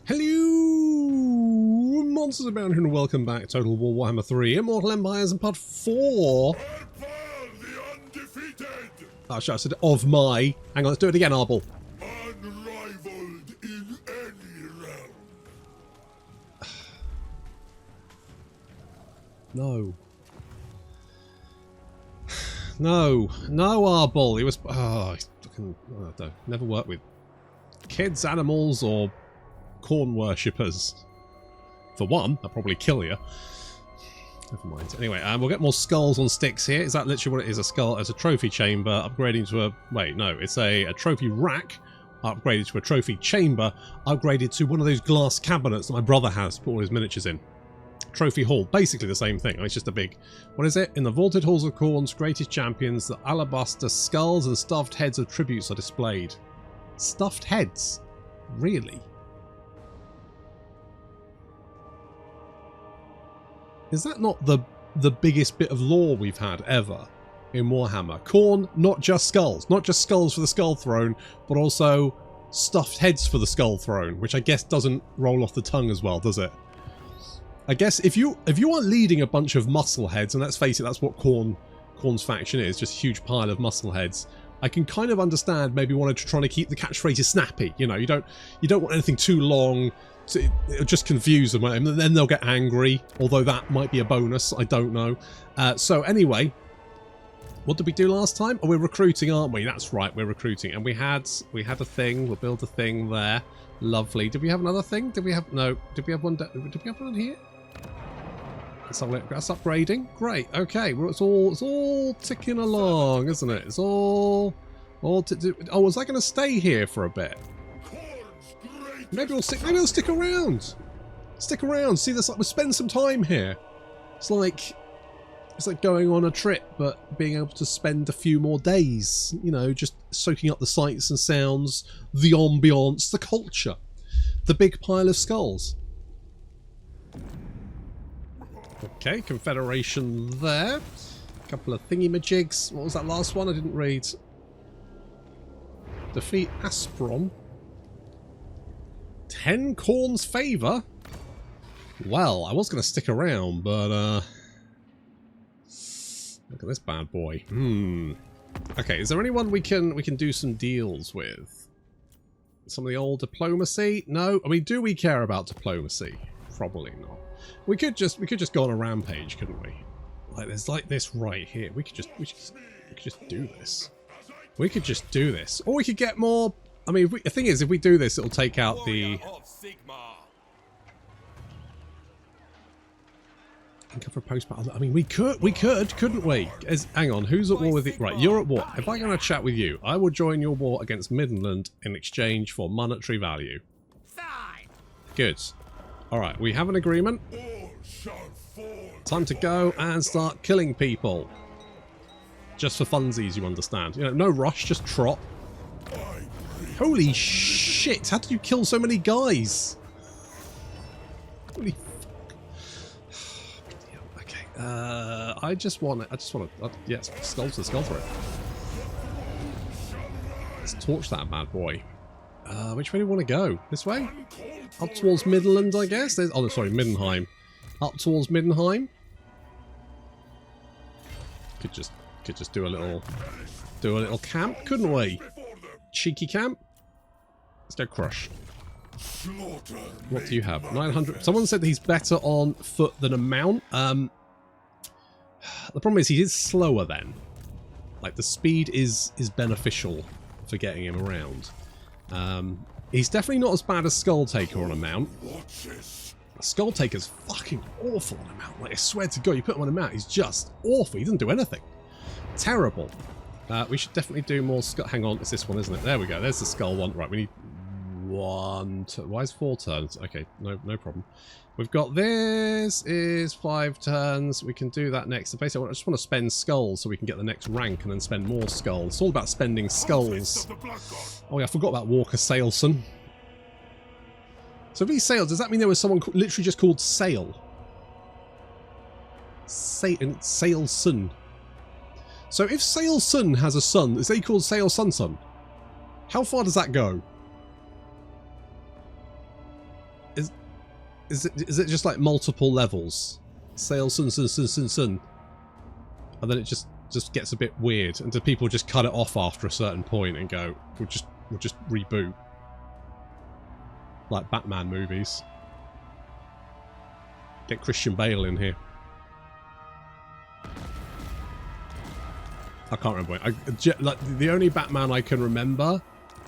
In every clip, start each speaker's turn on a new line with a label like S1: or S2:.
S1: Hello, monsters abound, and welcome back. Total War Warhammer 3, Immortal Empires, and part 4.
S2: Arbaal the Undefeated!
S1: Oh, shit, I said of my. Hang on, let's do it again, Arbaal.
S2: Unrivaled in any realm.
S1: No. No, Arbaal. He was. Oh, fucking. Oh, don't. Never work with kids, animals, or Khorne worshippers. For one, they'll probably kill you. Never mind. Anyway, we'll get more skulls on sticks here. Is that literally what it is? A skull as a trophy chamber, upgrading to a... Wait, no. It's a trophy rack, upgraded to a trophy chamber, upgraded to one of those glass cabinets that my brother has to put all his miniatures in. Trophy hall. Basically the same thing. It's just a big... What is it? In the vaulted halls of Khorne's greatest champions, the alabaster skulls and stuffed heads of tributes are displayed. Stuffed heads? Really? Is that not the biggest bit of lore we've had ever in Warhammer? Khorne, not just skulls. Not just skulls for the Skull Throne, but also stuffed heads for the Skull Throne, which I guess doesn't roll off the tongue as well, does it? I guess if you are leading a bunch of muscle heads, and let's face it, that's what Khorne's faction is, just a huge pile of muscle heads, I can kind of understand maybe wanting to try to keep the catchphrases snappy. You know, you don't want anything too long. It'll just confuse them, and then they'll get angry, although that might be a bonus, I don't know. So anyway, what did we do last time? Oh, we're recruiting, aren't we? That's right, we're recruiting. And we had a thing, we'll build a thing there. Lovely. Did we have another thing? Did we have one? Did we have one here? Let's have a look. That's upgrading. Great, okay. Well, it's all ticking along, isn't it? It's all oh, was I going to stay here for a bit? Maybe we'll stick around. Stick around. See this? We'll spend some time here. It's like going on a trip, but being able to spend a few more days. You know, just soaking up the sights and sounds, the ambiance, the culture, the big pile of skulls. Okay, Confederation there. A couple of thingy-majigs. What was that last one? I didn't read. Defeat Aspron. 10 Khorne's favour? Well, I was going to stick around, but look at this bad boy. Okay, is there anyone we can do some deals with? Some of the old diplomacy? No. I mean, do we care about diplomacy? Probably not. We could just go on a rampage, couldn't we? Like there's like this right here. We could just do this. We could just do this, or we could get more. I mean, the thing is, if we do this, it'll take out the... Cover post-battle. I mean, we could, couldn't we? Hang on, who's at war with it? Right, you're at war. If I'm going to chat with you, I will join your war against Middenheim in exchange for monetary value. Good. Alright, we have an agreement. Time to go and start killing people. Just for funsies, you understand. You know, no rush, just trot. Holy shit, how did you kill so many guys? Holy fuck. Okay, I just want to, yes, skull to skull for it. Let's torch that bad boy. Which way do we want to go? This way? Up towards Midland, I guess? Oh, sorry, Middenheim. Up towards Middenheim? Could just do a little camp, couldn't we? Cheeky camp. Let's go crush. What do you have? 900. Someone said that he's better on foot than a mount. The problem is he is slower then. Like the speed is beneficial for getting him around. He's definitely not as bad as Skull Taker on a mount. Skull Taker's fucking awful on a mount. Like I swear to God, you put him on a mount, he's just awful. He doesn't do anything. Terrible. We should definitely do more skull. Hang on, it's this one, isn't it? There we go. There's the skull one. Right, we need 1 turn. Why is 4 turns? Okay, no problem. We've got this is 5 turns. We can do that next. So basically, I just want to spend skulls so we can get the next rank and then spend more skulls. It's all about spending skulls. Oh yeah, I forgot about Walker Sailson. So if he sailed, does that mean there was someone literally just called Sail? Sailson. So if Sailson has a son, is he called Sail Sun? How far does that go? Is it just like multiple levels? Sail sun, and then it just gets a bit weird, and do people just cut it off after a certain point and go, we'll just reboot, like Batman movies? Get Christian Bale in here. I can't remember. Like the only Batman I can remember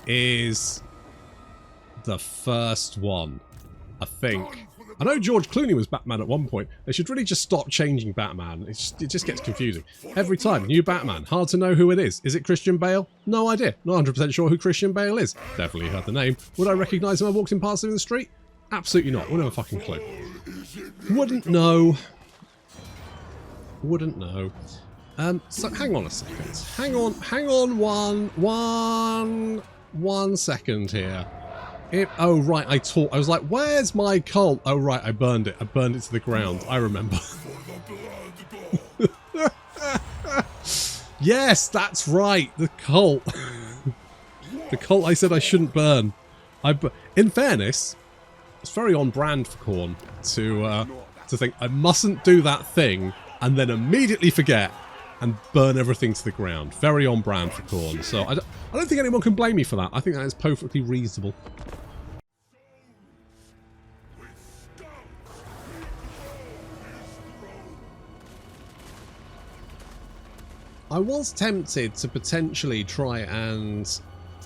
S1: is the first one, I think. I know George Clooney was Batman at one point. They should really just stop changing Batman. It just gets confusing. Every time, new Batman. Hard to know who it is. Is it Christian Bale? No idea. Not 100% sure who Christian Bale is. Definitely heard the name. Would I recognise him if I walked in past him in the street? Absolutely not. Wouldn't have a fucking clue. Wouldn't know. Wouldn't know. So hang on a second. Hang on one second here. Oh right, I was like, where's my cult? Oh right, I burned it. I burned it to the ground. I remember. Yes, that's right. The cult. The cult I said I shouldn't burn. In fairness, it's very on brand for Khorne to think I mustn't do that thing and then immediately forget and burn everything to the ground. Very on brand for Khorne. So I don't think anyone can blame me for that. I think that is perfectly reasonable. I was tempted to potentially try and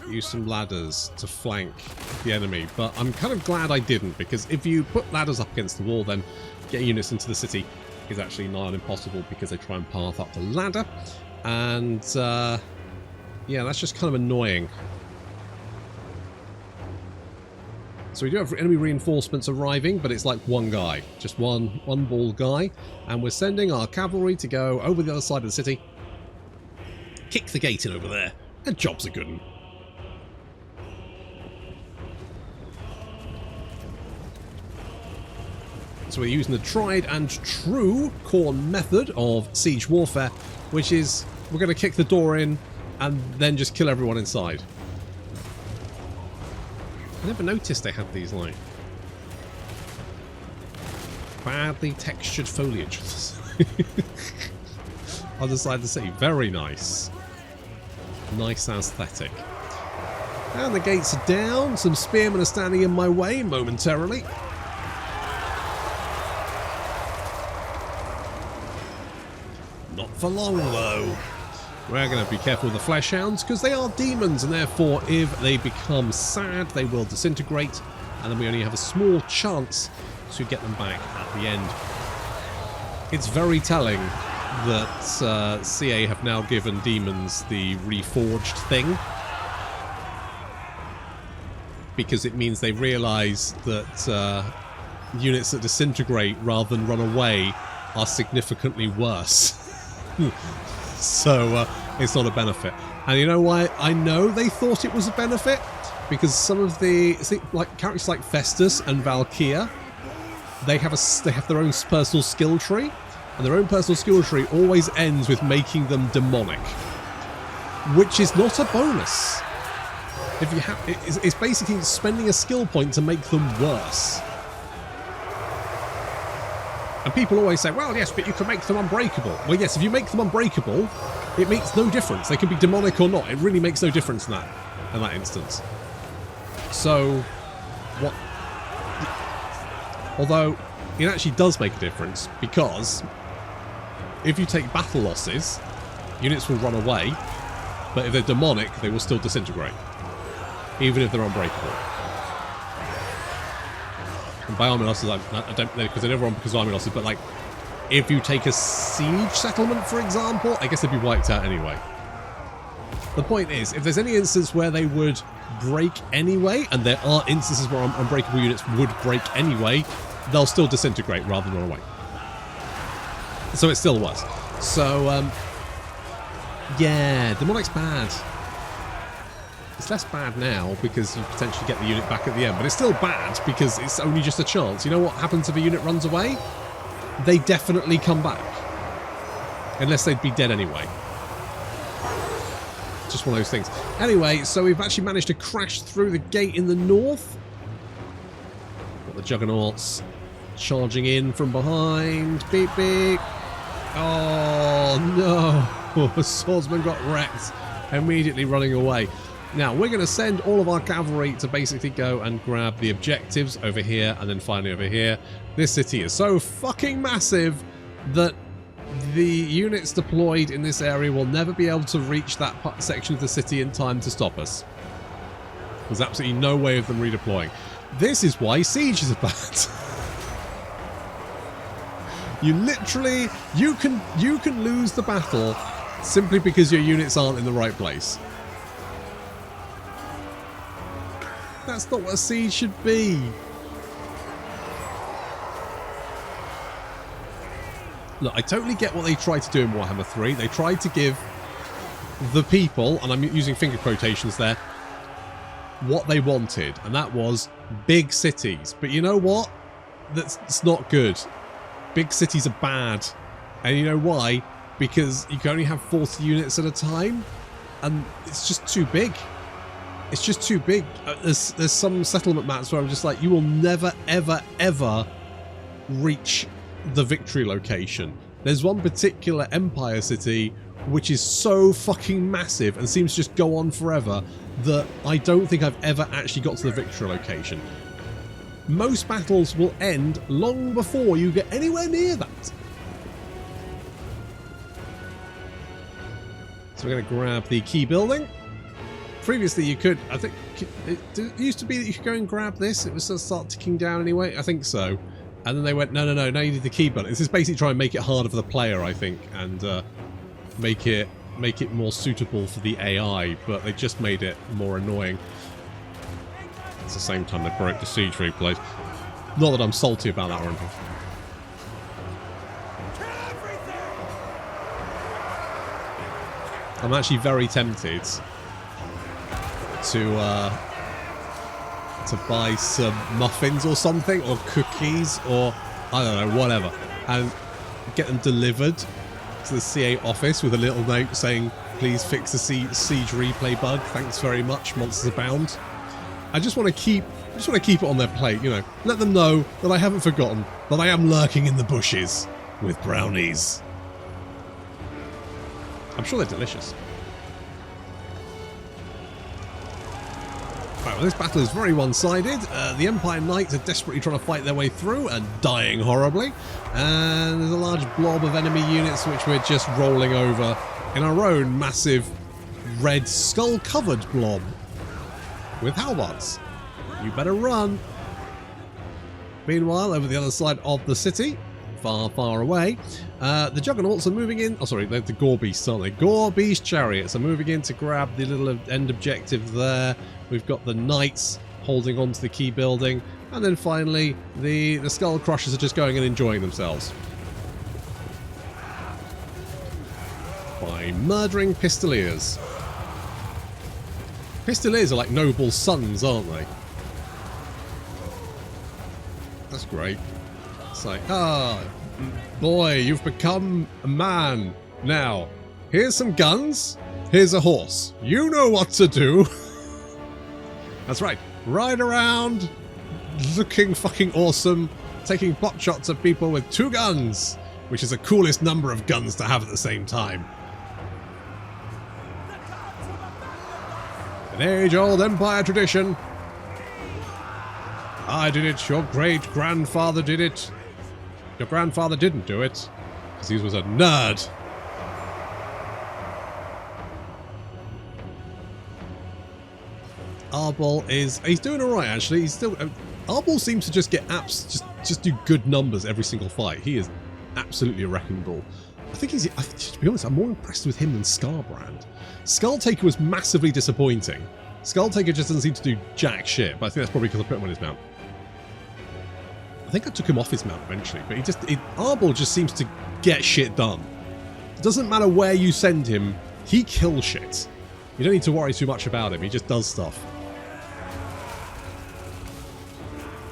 S1: use some ladders to flank the enemy, but I'm kind of glad I didn't, because if you put ladders up against the wall, then getting units into the city is actually nigh on impossible because they try and path up the ladder, and yeah, that's just kind of annoying. So we do have enemy reinforcements arriving, but it's like one guy, just one ball guy, and we're sending our cavalry to go over the other side of the city, kick the gate in over there, and job's a good one. So we're using the tried and true Khorne method of siege warfare, which is we're going to kick the door in and then just kill everyone inside. I never noticed they had these like badly textured foliage on the side of the city. Very nice. Nice aesthetic. And the gates are down. Some spearmen are standing in my way momentarily. Not for long though. We're going to be careful with the flesh hounds because they are demons, and therefore if they become sad they will disintegrate, and then we only have a small chance to get them back at the end. It's very telling that CA have now given demons the reforged thing, because it means they realise that units that disintegrate rather than run away are significantly worse. So it's not a benefit. And you know why I know they thought it was a benefit? Because some of the like characters like Festus and Valkyria, they have their own personal skill tree, and their own personal skill tree always ends with making them demonic, which is not a bonus. If you have, it's basically spending a skill point to make them worse. And people always say, well, yes, but you can make them unbreakable. Well, yes, if you make them unbreakable, it makes no difference. They can be demonic or not. It really makes no difference in that instance. So, what? Although, it actually does make a difference, because if you take battle losses, units will run away, but if they're demonic, they will still disintegrate, even if they're unbreakable. And by army losses, I don't know, because they're never on because of army losses, but like, if you take a siege settlement, for example, I guess they'd be wiped out anyway. The point is, if there's any instance where they would break anyway, and there are instances where unbreakable units would break anyway, they'll still disintegrate rather than run away. So it's still worse. So, yeah, demonic's bad. It's less bad now because you potentially get the unit back at the end, but it's still bad because it's only just a chance. You know what happens if a unit runs away? They definitely come back. Unless they'd be dead anyway. Just one of those things. Anyway, so we've actually managed to crash through the gate in the north. Got the Juggernauts Charging in from behind. Beep, beep. Oh, no. The swordsman got wrecked. Immediately running away. Now, we're going to send all of our cavalry to basically go and grab the objectives over here and then finally over here. This city is so fucking massive that the units deployed in this area will never be able to reach that section of the city in time to stop us. There's absolutely no way of them redeploying. This is why sieges are bad. You literally, you can lose the battle simply because your units aren't in the right place. That's not what a siege should be. Look, I totally get what they tried to do in Warhammer 3. They tried to give the people, and I'm using finger quotations there, what they wanted, and that was big cities. But you know what? That's not good. Big cities are bad. And you know why? Because you can only have 40 units at a time, and it's just too big. It's just too big. There's some settlement maps where I'm just like, you will never, ever, ever reach the victory location. There's one particular Empire city which is so fucking massive and seems to just go on forever that I don't think I've ever actually got to the victory location. Most battles will end long before you get anywhere near that. So we're going to grab the key building. Previously you could, I think, it used to be that you could go and grab this. It was going to start ticking down anyway. I think so. And then they went, no, now you need the key building. This is basically trying to make it harder for the player, I think, and make it more suitable for the AI, but they just made it more annoying. At the same time, they broke the siege replays. Not that I'm salty about that or anything. I'm actually very tempted to buy some muffins or something, or cookies, or I don't know, whatever, and get them delivered to the CA office with a little note saying, please fix the siege replay bug, thanks very much, monsters abound. I just want to keep it on their plate, you know, let them know that I haven't forgotten, that I am lurking in the bushes with brownies. I'm sure they're delicious. Right, well, this battle is very one-sided. The Empire Knights are desperately trying to fight their way through and dying horribly. And there's a large blob of enemy units which we're just rolling over in our own massive red skull-covered blob with halberds. You better run. Meanwhile, over the other side of the city, far, far away, the Juggernauts are moving in. Oh, sorry, they're the Gore Beasts, aren't they? Gore Beast chariots are moving in to grab the little end objective there. We've got the Knights holding on to the key building. And then finally, the Skull Crushers are just going and enjoying themselves by murdering Pistoliers. Pistoliers are like noble sons, aren't they? That's great. It's like, ah, boy, you've become a man. Now, here's some guns. Here's a horse. You know what to do. That's right. Ride around, looking fucking awesome, taking pot shots at people with 2 guns, which is the coolest number of guns to have at the same time. An age-old Empire tradition. I did it, your great-grandfather did it. Your grandfather didn't do it, because he was a nerd. Arbaal he's doing alright actually. He's still, Arbaal seems to just get just do good numbers every single fight. He is absolutely a wrecking ball. I think to be honest, I'm more impressed with him than Scarbrand. Skulltaker was massively disappointing. Skulltaker just doesn't seem to do jack shit, but I think that's probably because I put him on his mount. I think I took him off his mount eventually, but Arbaal just seems to get shit done. It doesn't matter where you send him, he kills shit. You don't need to worry too much about him, he just does stuff.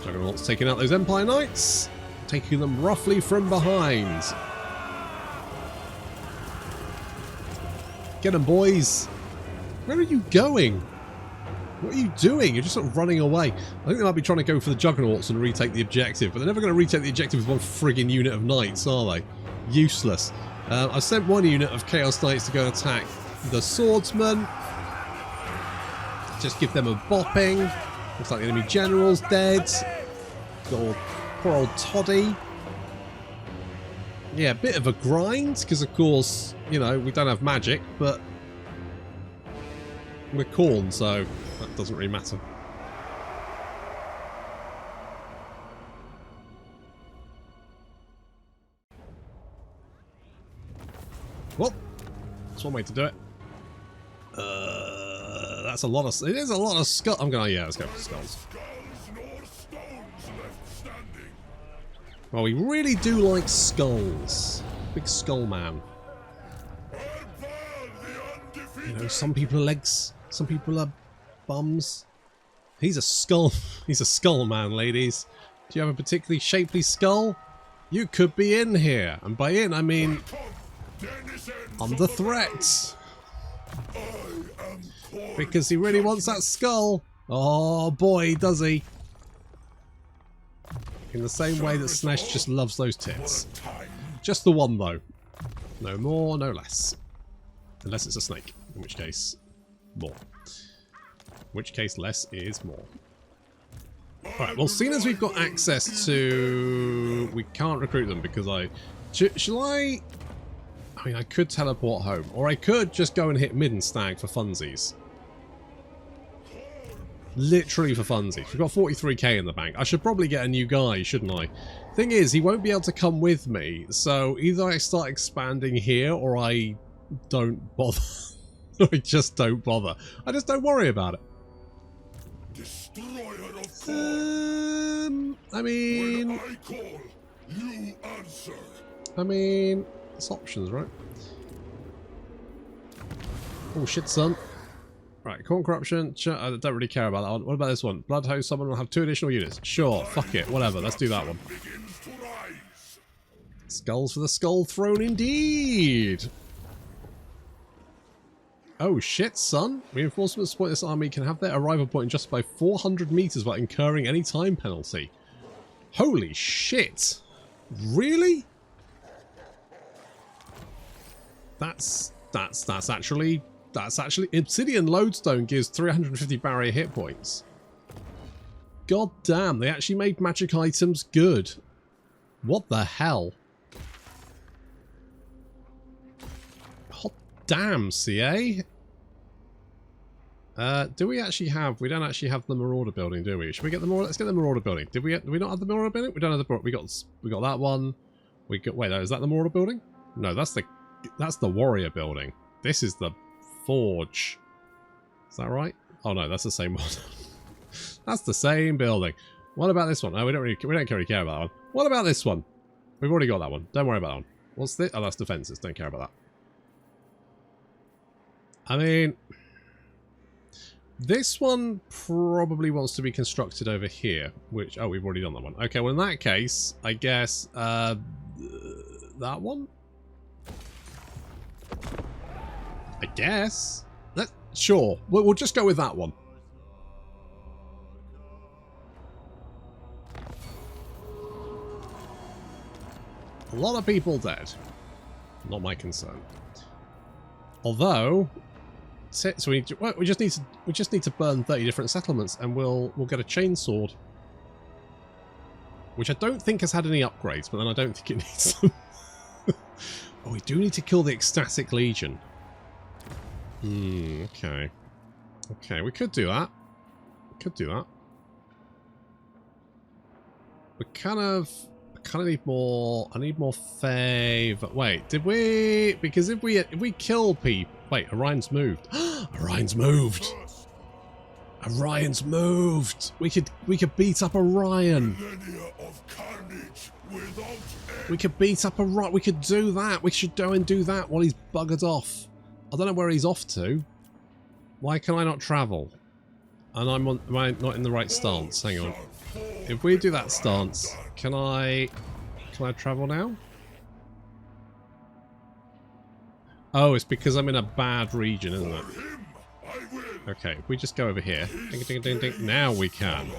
S1: Juggernauts taking out those Empire Knights, taking them roughly from behind. Get them, boys. Where are you going? What are you doing? You're just sort of running away. I think they might be trying to go for the Juggernauts and retake the objective, but they're never going to retake the objective with one friggin' unit of Knights, are they? Useless. I've sent one unit of Chaos Knights to go and attack the Swordsman. Just give them a bopping. Looks like the enemy general's dead. Poor old Toddy. Yeah, a bit of a grind, because of course, you know, we don't have magic, but we're Khorne, so that doesn't really matter. Well, that's one way to do it. That's a lot of. It is a lot of skull. I'm going. Yeah, let's go for skulls. Well, we really do like skulls. Big skull man. You know, some people are legs, some people are bums. He's a skull. He's a skull man, ladies. Do you have a particularly shapely skull? You could be in here, and by in I mean under threat. Because he really wants that skull. Oh boy, does he. In the same way that Snesh just loves those tits. Just the one though. No more, no less. Unless it's a snake. In which case, more. In which case, less is more. Alright, well, seeing as we've got access to... We can't recruit them because I... Shall I... I mean, I could teleport home. Or I could just go and hit Mid and Stag for funsies. Literally for funsies. We've got 43k in the bank. I should probably get a new guy, shouldn't I? Thing is, he won't be able to come with me. So either I start expanding here or I don't bother. I just don't bother. I just don't worry about it. I mean...
S2: When I call, you answer.
S1: I mean... It's options, right? Oh shit, son. Right, Khorne Corruption. I don't really care about that one. What about this one? Bloodhost, someone will have 2 additional units. Sure, fuck it, whatever. Let's do that one. Skulls for the Skull Throne, indeed. Oh shit, son. Reinforcements support this army can have their arrival point in just by 400 meters without incurring any time penalty. Holy shit. Really? That's actually Obsidian Lodestone gives 350 barrier hit points. God damn, they actually made magic items good. What the hell? Hot damn, CA. Do we actually have... We don't actually have the Marauder building, do we? Should we get the Marauder? Let's get the Marauder building. Do we not have the Marauder building? We don't have the... We got that one. We got... Wait, is that the Marauder building? No, that's the Warrior building. This is the Forge. Is that right? Oh no, that's the same one. That's the same building. What about this one? No, we don't really care about that one. What about this one? We've already got that one. Don't worry about that one. What's this? Oh, that's defenses. Don't care about that. I mean, this one probably wants to be constructed over here, which... Oh, we've already done that one. Okay, well in that case, I guess that one? I guess. Sure. We'll just go with that one. A lot of people dead. Not my concern. Although, so we just need to burn 30 different settlements, and we'll get a chainsword, which I don't think has had any upgrades, but then I don't think it needs them. Oh, we do need to kill the Ecstatic Legion. Okay. Okay, we could do that. We could do that. We kind of need more... I need more favor. Wait, did we... Because if we kill people... Wait, Orion's moved. Orion's moved! Orion's moved! We could beat up Orion! We could beat up Orion. We could do that. We should go and do that while he's buggered off. I don't know where he's off to. Why can I not travel? And am I not in the right stance? Hang on. If we do that stance, can I travel now? Oh, it's because I'm in a bad region, isn't it? Okay, if we just go over here. Ding, ding, ding, ding. Now we can.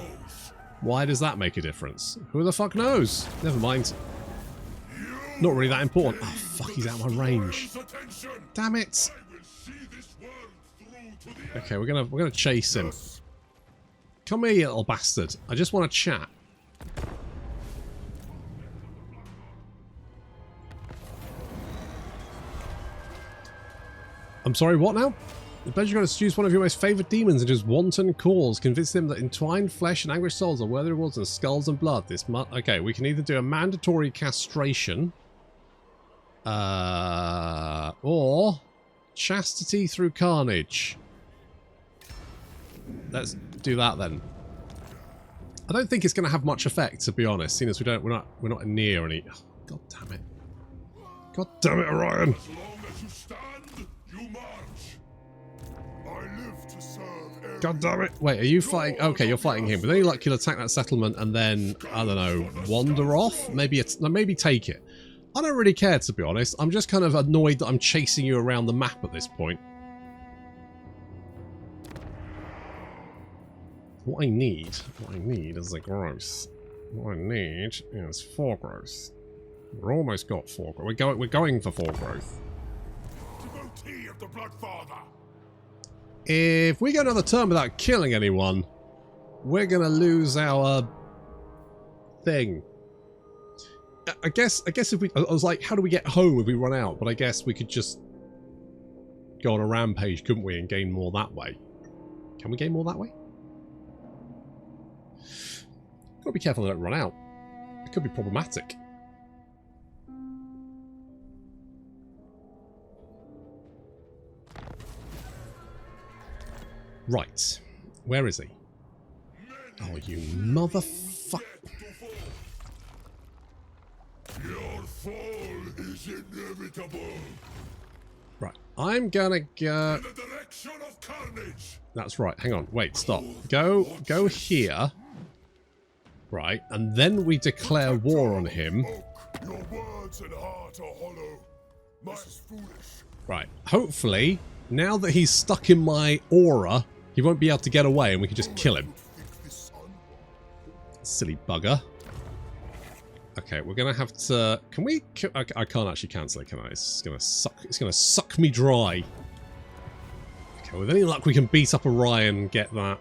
S1: Why does that make a difference? Who the fuck knows? Never mind. Not really that important. Oh, fuck, he's out of my range. Damn it. Okay, we're gonna chase him. Come here, you little bastard. I just want to chat. I'm sorry, what now? The pledge you're going to seduce one of your most favourite demons into his wanton cause. Convince them that entwined flesh and anguished souls are worthy rewards than skulls and blood. Okay, we can either do a mandatory castration. Or chastity through carnage. Let's do that then. I don't think it's going to have much effect, to be honest, seeing as we're not near any. Oh, God damn it! God damn it, Orion!
S2: As long as you stand, you march. I live to serve.
S1: God damn it! Wait, are you fighting? Okay, you're fighting him. With any luck, you'll attack that settlement and then I don't know, wander off. Maybe take it. I don't really care, to be honest. I'm just kind of annoyed that I'm chasing you around the map at this point. What I need is a growth. What I need is 4 growth. We're almost got 4 growth. We're going for 4 growth.
S2: Devotee of the Bloodfather.
S1: If we go another turn without killing anyone, we're gonna lose our thing. I guess if we, I was like, how do we get home if we run out? But I guess we could just go on a rampage, couldn't we, and gain more that way? Can we gain more that way? Gotta be careful I don't run out. It could be problematic. Right. Where is he? Oh, you motherfucker.
S2: Your fall is inevitable.
S1: Right. I'm gonna go...
S2: In the direction of carnage.
S1: That's right. Hang on. Wait, stop. Go here. Right. And then we declare war on him.
S2: Your words and heart are hollow. This is foolish.
S1: Right. Hopefully, now that he's stuck in my aura, he won't be able to get away and we can just kill him. Silly bugger. Okay, we're gonna have to... Can we... I can't actually cancel it, can I? It's gonna suck me dry. Okay, with any luck we can beat up Orion and get that.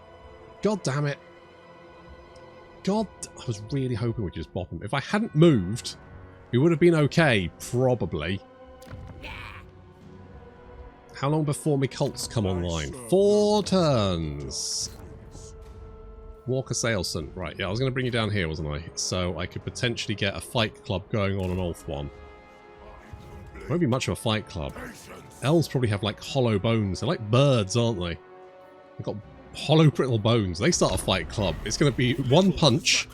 S1: God damn it. God... I was really hoping we could just bop him. If I hadn't moved, we would have been okay, probably. How long before my cults come online? 4 turns. Walker Saleston. Right, yeah, I was going to bring you down here, wasn't I? So I could potentially get a fight club going on an Ulth one. Won't be much of a fight club. Elves probably have, like, hollow bones. They're like birds, aren't they? They've got hollow, brittle bones. They start a fight club. It's going to be one punch.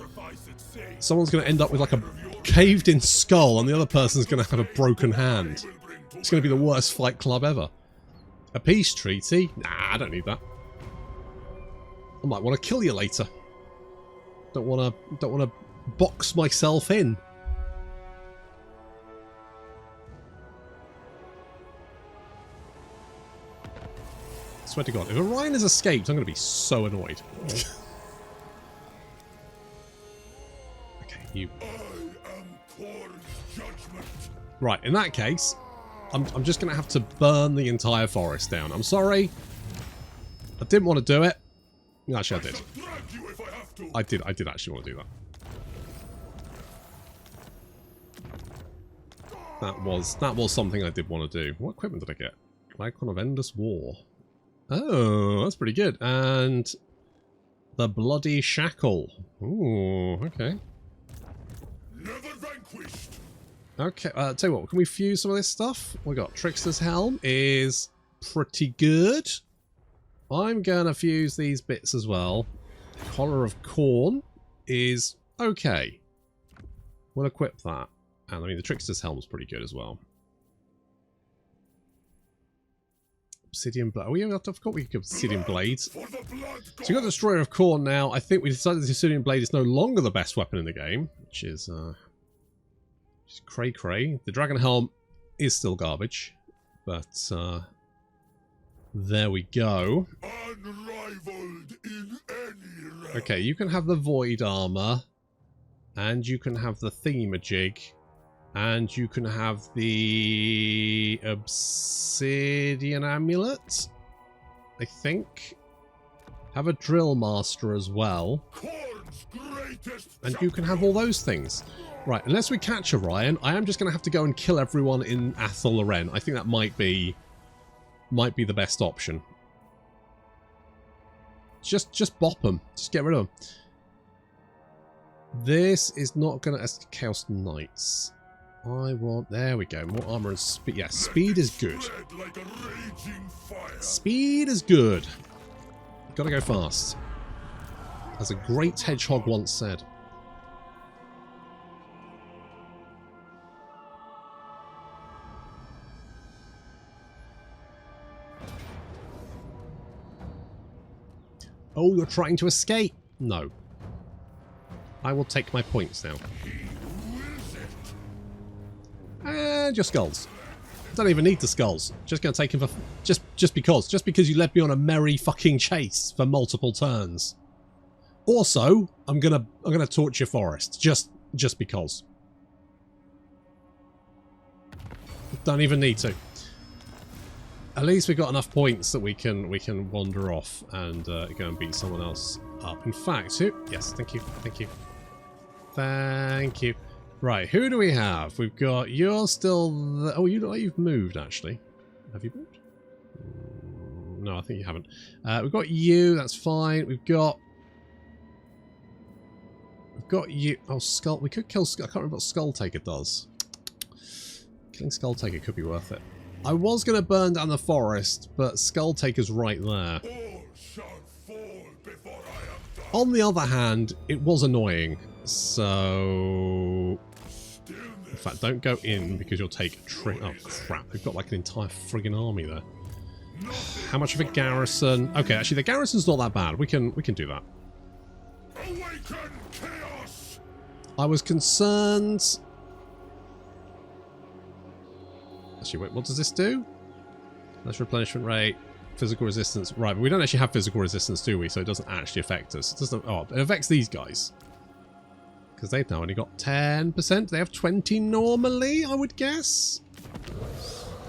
S1: Someone's going to end up with, like, a caved-in skull, and the other person's going to have a broken hand. It's going to be the worst fight club ever. A peace treaty? Nah, I don't need that. I might want to kill you later. Don't want to box myself in. I swear to God, if Orion has escaped, I'm going to be so annoyed. Okay, you. Right, in that case, I'm just going to have to burn the entire forest down. I'm sorry. I didn't want to do it. Actually, I did. I did actually want to do that. That was something I did want to do. What equipment did I get? Icon of Endless War. Oh, that's pretty good. And the Bloody Shackle. Ooh, okay.
S2: Never vanquished.
S1: Okay, tell you what, can we fuse some of this stuff? We got Trickster's Helm is pretty good. I'm gonna fuse these bits as well. Collar of Khorne is okay. We'll equip that. And I mean, the Trickster's Helm's pretty good as well. Obsidian Blade. Oh, yeah, I forgot we could get Obsidian Blades. So we've got the Destroyer of Khorne now. I think we decided the Obsidian Blade is no longer the best weapon in the game, which is cray cray. The Dragon Helm is still garbage, but There we go.
S2: Unrivaled in any realm.
S1: Okay, you can have the void armor, and you can have the thingamajig, and you can have the obsidian amulet, I think. Have a drill master as well.
S2: Khorne's greatest
S1: And you can have all those things. Right, unless we catch Orion, I am just going to have to go and kill everyone in Athel Loren. I think that might be the best option. Just bop them. Just get rid of them. This is not going to... Chaos Knights. I want... There we go. More armor and speed. Yeah, speed is good.
S2: like a raging fire.
S1: Speed is good. Gotta go fast. As a great hedgehog once said. Oh, you're trying to escape? No. I will take my points now. And your skulls. Don't even need the skulls. Just gonna take him for just because you led me on a merry fucking chase for multiple turns. Also, I'm gonna torch your forest just because. Don't even need to. At least we've got enough points that we can wander off and go and beat someone else up. In fact, who? Yes, thank you, thank you, thank you. Right, who do we have? We've got you're still. Oh, you look like you've moved actually. Have you moved? No, I think you haven't. We've got you. That's fine. We've got you. Oh, Skull. We could kill. I can't remember what Skull Taker does. Killing Skull Taker could be worth it. I was going to burn down the forest, but Skull Taker's right there.
S2: All shall fall before I am done.
S1: On the other hand, it was annoying. So... In fact, don't go in because you'll take a trip. Oh, crap. They've got like an entire friggin' army there. How much of a garrison? Okay, actually, the garrison's not that bad. We can do that.
S2: Awaken chaos.
S1: I was concerned... Actually, wait, what does this do? Less replenishment rate, physical resistance. Right, but we don't actually have physical resistance, do we? So it doesn't actually affect us. It doesn't. Oh, it affects these guys. Because they've now only got 10%. They have 20 normally, I would guess.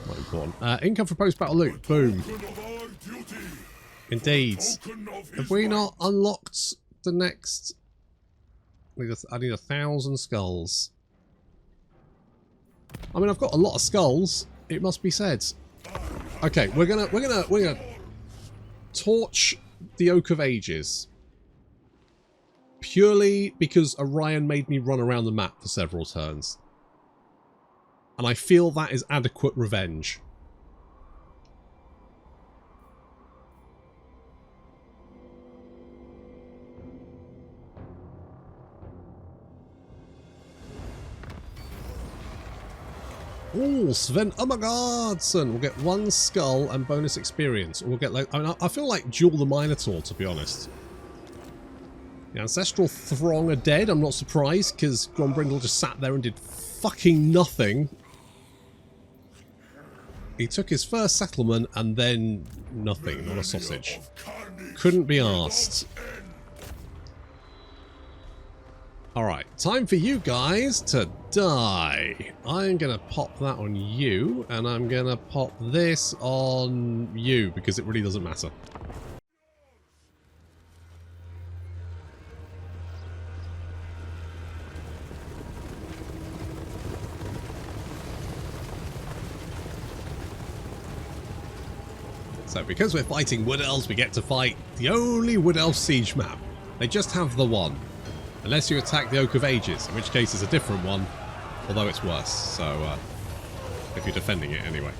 S1: Not important. Income from post-battle loot. Boom. Indeed. Have we not unlocked the next... I need 1,000 skulls. I mean, I've got a lot of skulls. It must be said. Okay, we're gonna torch the Oak of Ages. Purely because Orion made me run around the map for several turns. And I feel that is adequate revenge. Oh, Sven Ummergardsen! We'll get 1 skull and bonus experience. Or we'll get like... I mean, I feel like Duel the Minotaur, to be honest. The Ancestral Throng are dead. I'm not surprised, because Grombrindle just sat there and did fucking nothing. He took his first settlement and then nothing. Not a sausage. Couldn't be arsed. Alright, time for you guys to die. I'm going to pop that on you, and I'm going to pop this on you, because it really doesn't matter. So because we're fighting Wood Elves, we get to fight the only Wood Elf siege map. They just have the one. Unless you attack the Oak of Ages, in which case it's a different one, although it's worse, so if you're defending it anyway.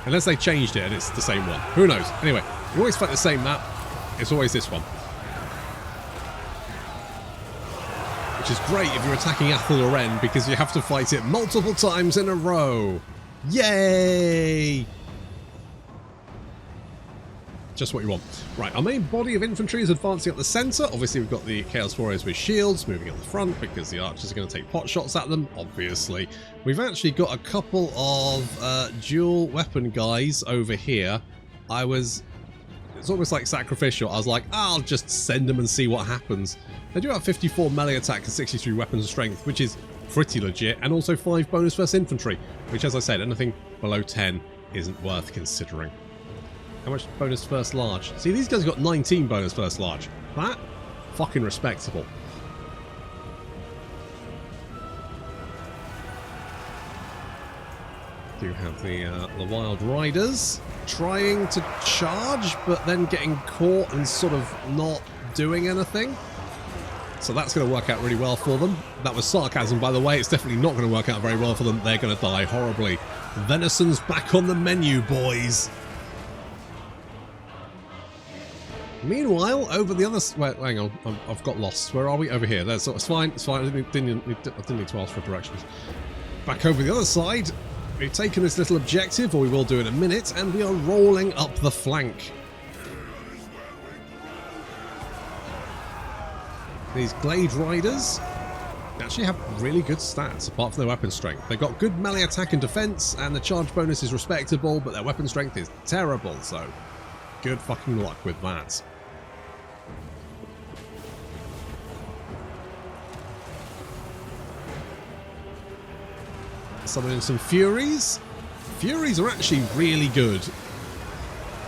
S1: Unless they changed it and it's the same one. Who knows? Anyway, we always fight the same map. It's always this one. Which is great if you're attacking Athel Loren, because you have to fight it multiple times in a row. Yay! Just what you want. Right, our main body of infantry is advancing up the centre. Obviously, we've got the Chaos Warriors with shields moving up the front because the archers are going to take pot shots at them, obviously. We've actually got a couple of dual weapon guys over here It's almost like sacrificial. I was like, I'll just send them and see what happens. They do have 54 melee attack and 63 weapons and strength, which is pretty legit, and also 5 bonus versus infantry, which, as I said, anything below 10 isn't worth considering. How much bonus first large? See, these guys got 19 bonus first large. That? Fucking respectable. Do have the Wild Riders trying to charge, but then getting caught and sort of not doing anything. So that's going to work out really well for them. That was sarcasm, by the way. It's definitely not going to work out very well for them. They're going to die horribly. Venison's back on the menu, boys. Meanwhile, over the other... Wait, hang on. I've got lost. Where are we? Over here. That's it's fine. It's fine. I didn't need to ask for directions. Back over the other side. We've taken this little objective, or we will do in a minute, and we are rolling up the flank. These Glade Riders actually have really good stats, apart from their weapon strength. They've got good melee attack and defense, and the charge bonus is respectable, but their weapon strength is terrible, so good fucking luck with that. Summoning some Furies. Furies are actually really good.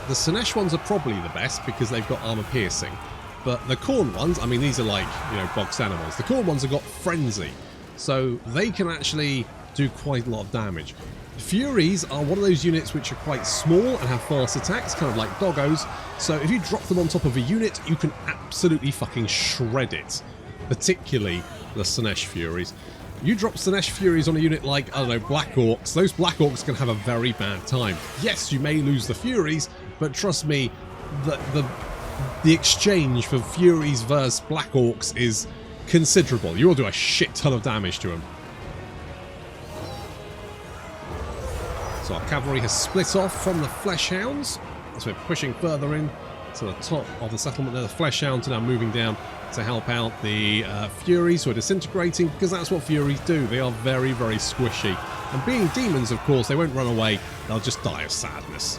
S1: The Sinesh ones are probably the best because they've got armor piercing. But the Khorne ones, I mean, these are like, you know, box animals. The Khorne ones have got frenzy. So they can actually do quite a lot of damage. Furies are one of those units which are quite small and have fast attacks, kind of like doggos. So if you drop them on top of a unit, you can absolutely fucking shred it. Particularly the Sinesh Furies. You drop Sinesh Furies on a unit like, I don't know, Black Orcs, those Black Orcs can have a very bad time. Yes, you may lose the Furies, but trust me, the exchange for Furies versus Black Orcs is considerable. You will do a shit ton of damage to them. So our cavalry has split off from the Fleshhounds, as we're pushing further in to the top of the settlement there. The Fleshhounds are now moving down to help out the Furies who are disintegrating, because that's what Furies do. They are very, very squishy. And being demons, of course, they won't run away. They'll just die of sadness.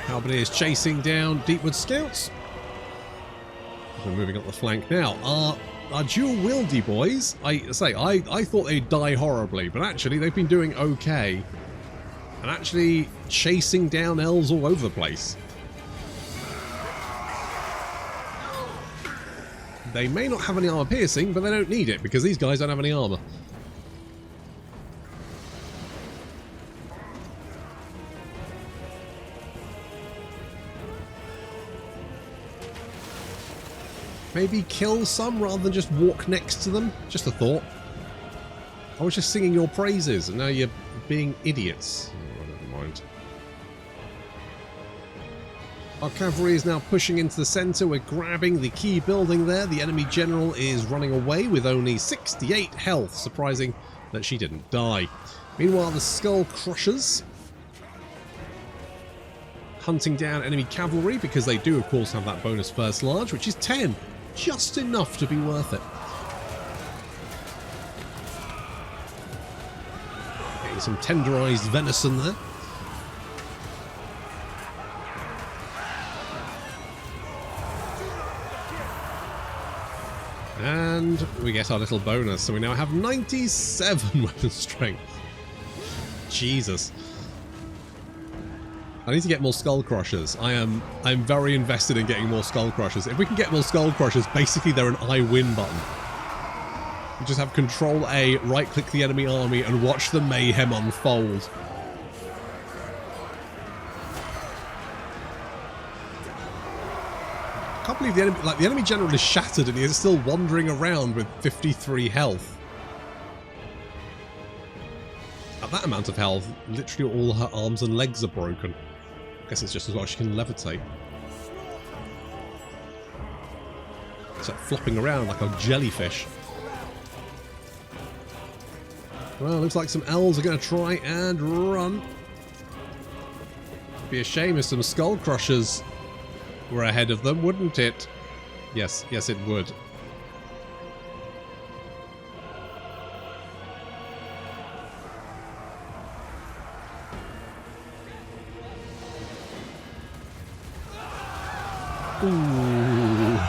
S1: Halberdiers chasing down Deepwood Scouts. We're moving up the flank now. Our dual-wieldy boys, I thought they'd die horribly, but actually they've been doing okay. And actually chasing down elves all over the place. They may not have any armor piercing, but they don't need it because these guys don't have any armor. Maybe kill some rather than just walk next to them? Just a thought. I was just singing your praises and now you're being idiots. Oh, never mind. Our cavalry is now pushing into the centre. We're grabbing the key building there. The enemy general is running away with only 68 health. Surprising that she didn't die. Meanwhile, the Skull Crushers hunting down enemy cavalry, because they do, of course, have that bonus first large, which is 10. Just enough to be worth it. Getting some tenderized venison there. And we get our little bonus, so we now have 97 weapon strength. Jesus. I need to get more Skull Crushers. I'm very invested in getting more Skull Crushers. If we can get more Skull Crushers, basically they're an I win button. You just have Control A, right click the enemy army, and watch the mayhem unfold. I can't believe the enemy general is shattered and he is still wandering around with 53 health. At that amount of health, literally all her arms and legs are broken. I guess it's just as well she can levitate. It's like flopping around like a jellyfish. Well, looks like some elves are going to try and run. It'd be a shame if some Skull Crushers were ahead of them, wouldn't it? Yes, yes it would. Ooh.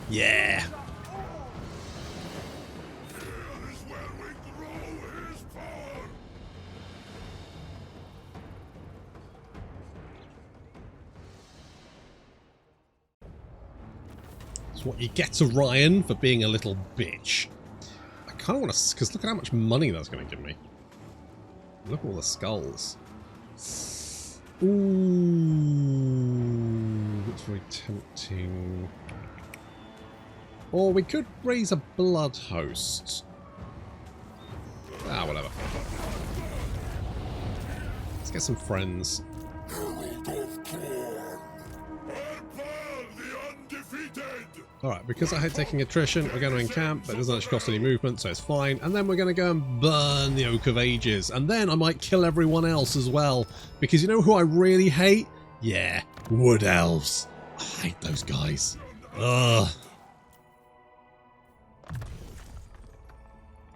S1: Yeah.
S2: Here is where we grow his power.
S1: It's what you get, Orion, for being a little bitch. I kind of want to, because look at how much money that's going to give me. Look at all the skulls. Ooh, that's very tempting. Or we could raise a blood host. Ah, whatever. Let's get some friends.
S2: Herald of Khorne. Arbaal the Undefeated.
S1: Alright, because I hate taking attrition, we're going to encamp, but it doesn't actually cost any movement, so it's fine. And then we're going to go and burn the Oak of Ages. And then I might kill everyone else as well. Because you know who I really hate? Yeah, Wood Elves. I hate those guys. Ugh.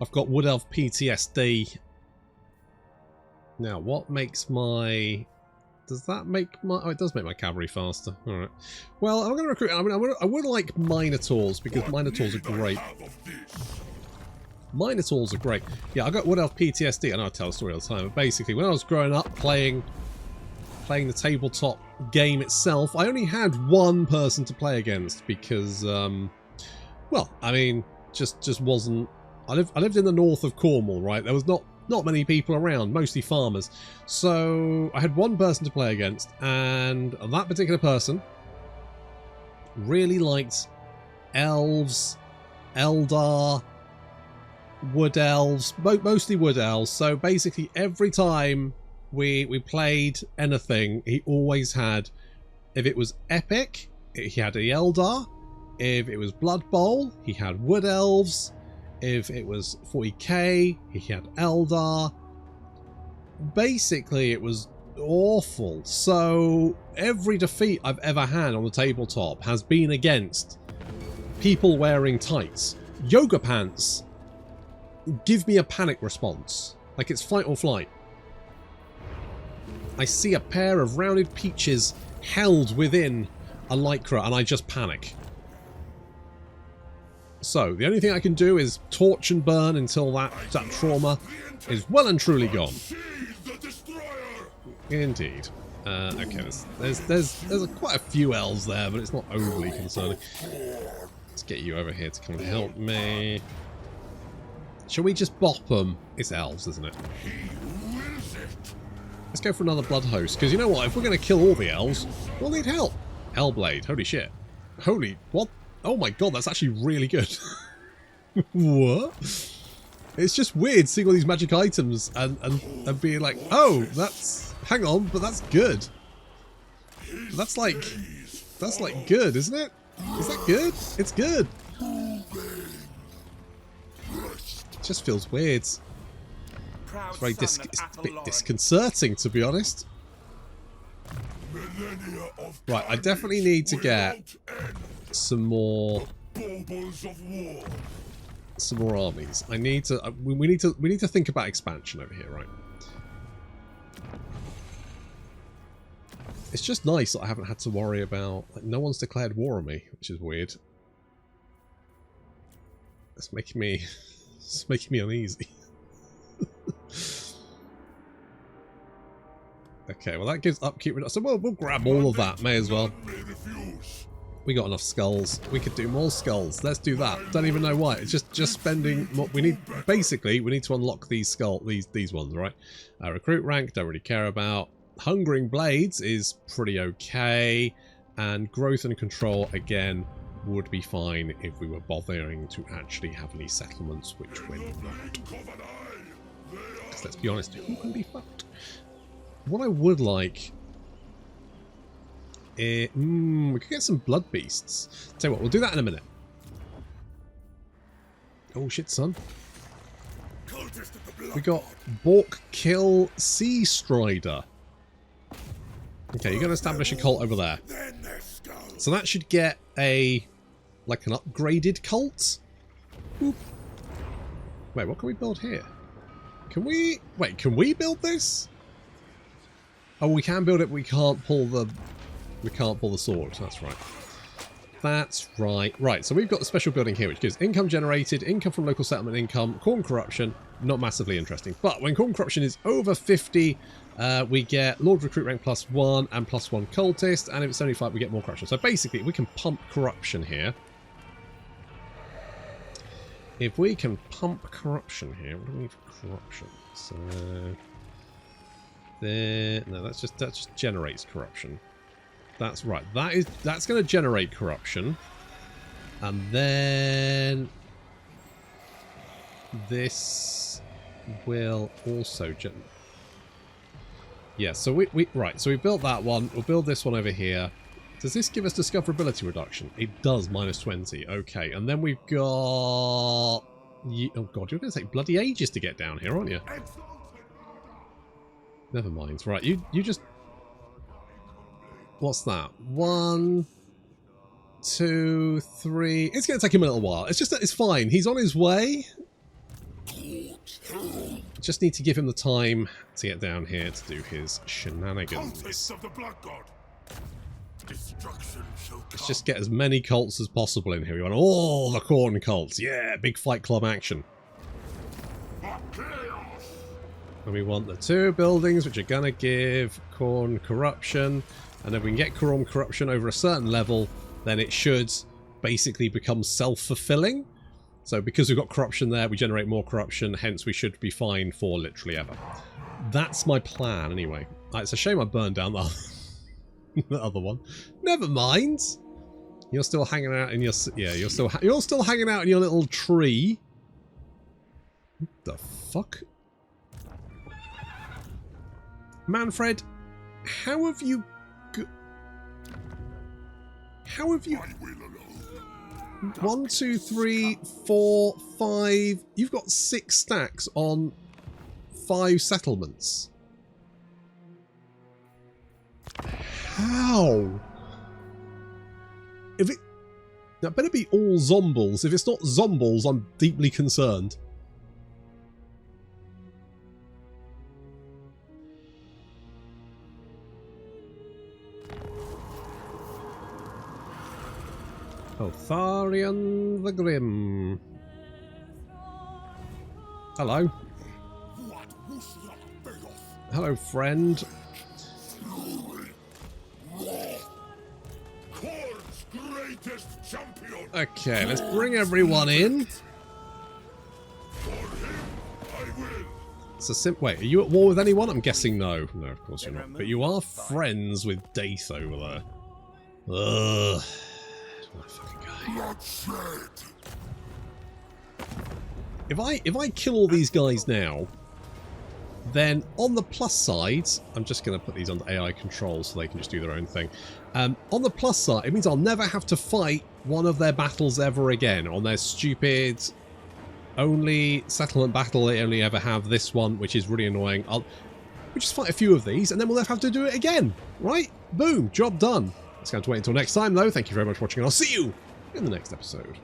S1: I've got Wood Elf PTSD. Now, what makes my... Does that make my... Oh, it does make my cavalry faster. Alright. Well, I'm going to recruit... I mean, I would like Minotaurs, because Minotaurs are great. Minotaurs are great. Yeah, I got Wood Elf PTSD. I know I tell a story all the time, but basically, when I was growing up playing the tabletop game itself, I only had one person to play against, because, well, I mean, just wasn't... I lived in the north of Cornwall, right? There was not many people around, mostly farmers. So I had one person to play against, and that particular person really liked elves, Eldar, wood elves, mostly wood elves. So basically every time we played anything, he always had, if it was epic, he had the Eldar. If it was Blood Bowl, he had wood elves. If it was 40k, he had Eldar. Basically, it was awful. So every defeat I've ever had on the tabletop has been against people wearing tights. Yoga pants give me a panic response. Like it's fight or flight. I see a pair of rounded peaches held within a lycra and I just panic. So, the only thing I can do is torch and burn until that trauma is well and truly gone. Indeed. Okay, there's quite a few elves there, but it's not overly concerning. Let's get you over here to come and help me. Shall we just bop them? It's elves, isn't it? Let's go for another blood host, because you know what? If we're going to kill all the elves, we'll need help. Hellblade, holy shit. Holy, what? Oh my god, that's actually really good. What? It's just weird seeing all these magic items and being like, oh, that's... Hang on, but that's good. That's like good, isn't it? Is that good? It's good. It just feels weird. It's very it's a bit disconcerting, to be honest. Right, I definitely need to get some more armies. I need to we need to think about expansion over here, right? It's just nice that I haven't had to worry about, like, no one's declared war on me, which is weird. It's making me uneasy. Okay, well that gives upkeep. So we'll grab all of that. May as well. We got enough skulls. We could do more skulls. Let's do that. Don't even know why. It's just spending more. We need, basically, we need to unlock these these ones, right? Recruit rank, don't really care about. Hungering Blades is pretty okay. And growth and control, again, would be fine if we were bothering to actually have any settlements, which we're not. Because let's be honest, who can be fucked? What I would like... we could get some blood beasts. Tell you what, we'll do that in a minute. Oh shit, son. We got Bork Kill Sea Strider. Okay, you're going to establish a cult over there. So that should get an upgraded cult. Oop. Wait, what can we build here? Can we... Wait, can we build this? Oh, we can build it, but we can't pull the sword. That's right. That's right. Right, so we've got the special building here, which gives income generated, income from local settlement income, Khorne corruption. Not massively interesting. But when Khorne corruption is over 50, we get Lord Recruit rank +1 and +1 cultist. And if it's 75, we get more corruption. So basically, we can pump corruption here. If we can pump corruption here, what do we need for corruption? So there, no, that just generates corruption. That's right. That's going to generate corruption, and then this will also yeah. So we So we built that one. We'll build this one over here. Does this give us discoverability reduction? It does, -20. Okay, and then we've got. Oh god, you're going to take bloody ages to get down here, aren't you? Never mind. Right, you just. What's that? 1, 2, 3. It's going to take him a little while. It's just that it's fine. He's on his way. Just need to give him the time to get down here to do his shenanigans.
S2: Of the Black God. Destruction shall come.
S1: Let's just get as many cults as possible in here. We want all the Khorne cults. Yeah, big Fight Club action. And we want the 2 buildings which are going to give Khorne corruption. And if we can get Khorne corruption over a certain level, then it should basically become self-fulfilling. So because we've got corruption there, we generate more corruption, hence we should be fine for literally ever. That's my plan anyway. It's a shame I burned down the other one. Never mind. You're still hanging out in your... Yeah, you're still hanging out in your little tree. What the fuck? Manfred, how have you... How have you... 1, 2, 3, 4, 5... You've got 6 stacks on 5 settlements. How? If it... That better be all zombles. If it's not zombles, I'm deeply concerned. Otharion the Grim. Hello. Hello, friend. Okay, let's bring everyone in. It's a wait, are you at war with anyone? I'm guessing no. No, of course you're not. But you are friends with Daith over there. Ugh. If I kill all these guys now, then on the plus side, I'm just going to put these under AI control so they can just do their own thing. On the plus side, it means I'll never have to fight one of their battles ever again on their stupid only settlement battle. They only ever have this one, which is really annoying. We'll just fight a few of these and then we'll never have to do it again, right? Boom, job done. It's going to wait until next time though. Thank you very much for watching and I'll see you in the next episode.